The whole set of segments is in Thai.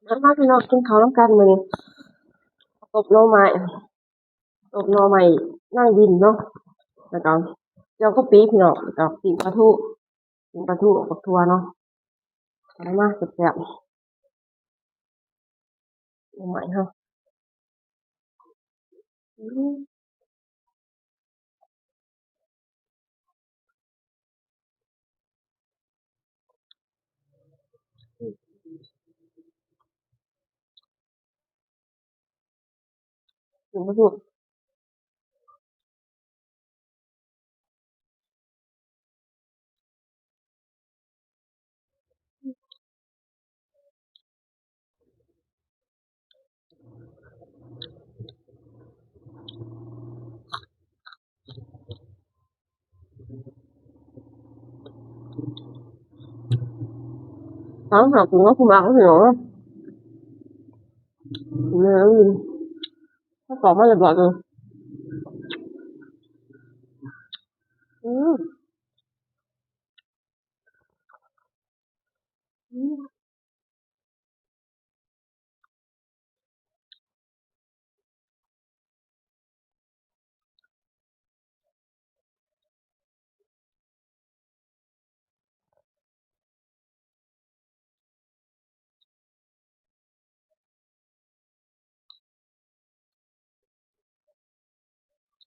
มาพี่น้องกินข้าวนำกันมื้อนี้ตบหน่อไม้นั่งดินเนาะแล้วก็เจียวกะปิพี่น้องแล้วก็ปิ้งปลาทูกับถั่วเนาะมาแซ่บๆหน่อไม้เฮาอือปิ้งปลาทูหากินกับผู้มักเนาะพี่น้องเนาะนั่งดินข้าวตอกมาเรียบร้อยเลยอืออือ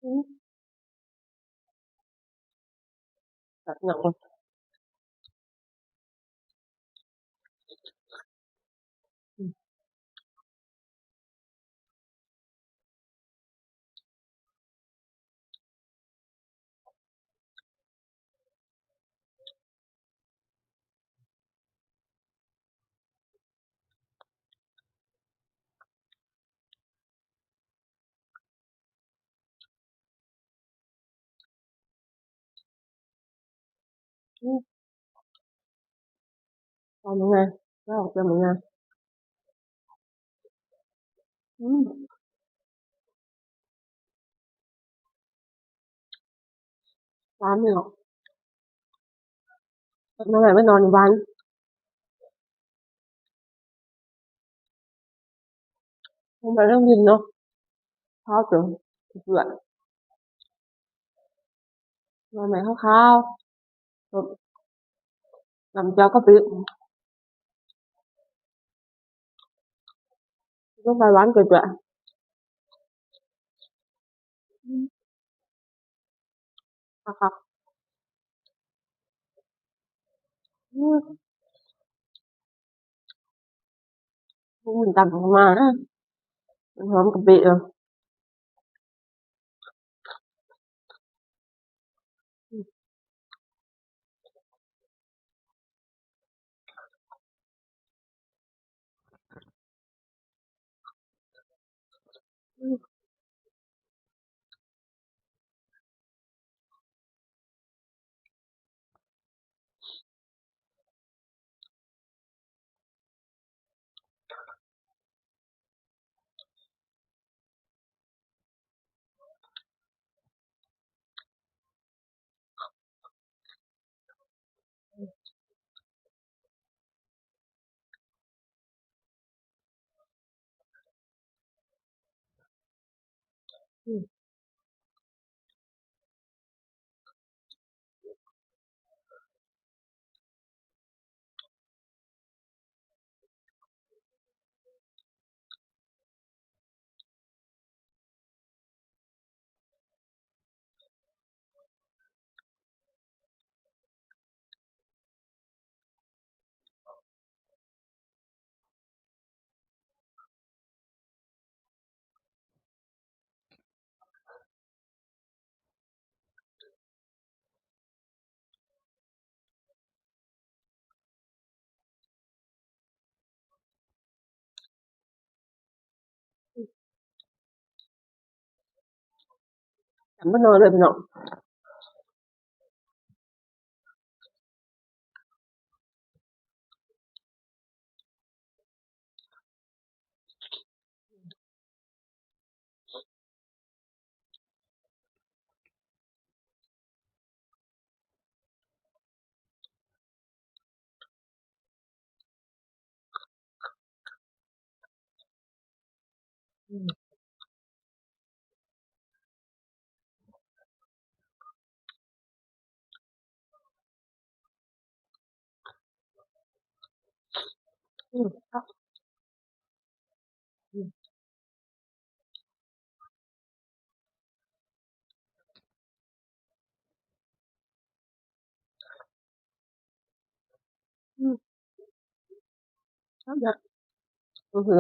อือแบบหยังอืออือเอามื้อไงแล้วเป็นมื้อไงอือตามพี่น้องมื้อไหนไปนอนอยู่บ้านมื้อไหนนั่งดินเนาะเช้าจนเปื่อยหน่อไม้ขาวๆสดน้ำเจียวกะปิลงไปหวานจ่อยๆอือคักๆอือมันตำเข้ามานะมันหอมกะปิเนาะอืออืออือจำบ่นอนเลยพี่น้อง อืมครับอืมอืมครับอยากอือฮึ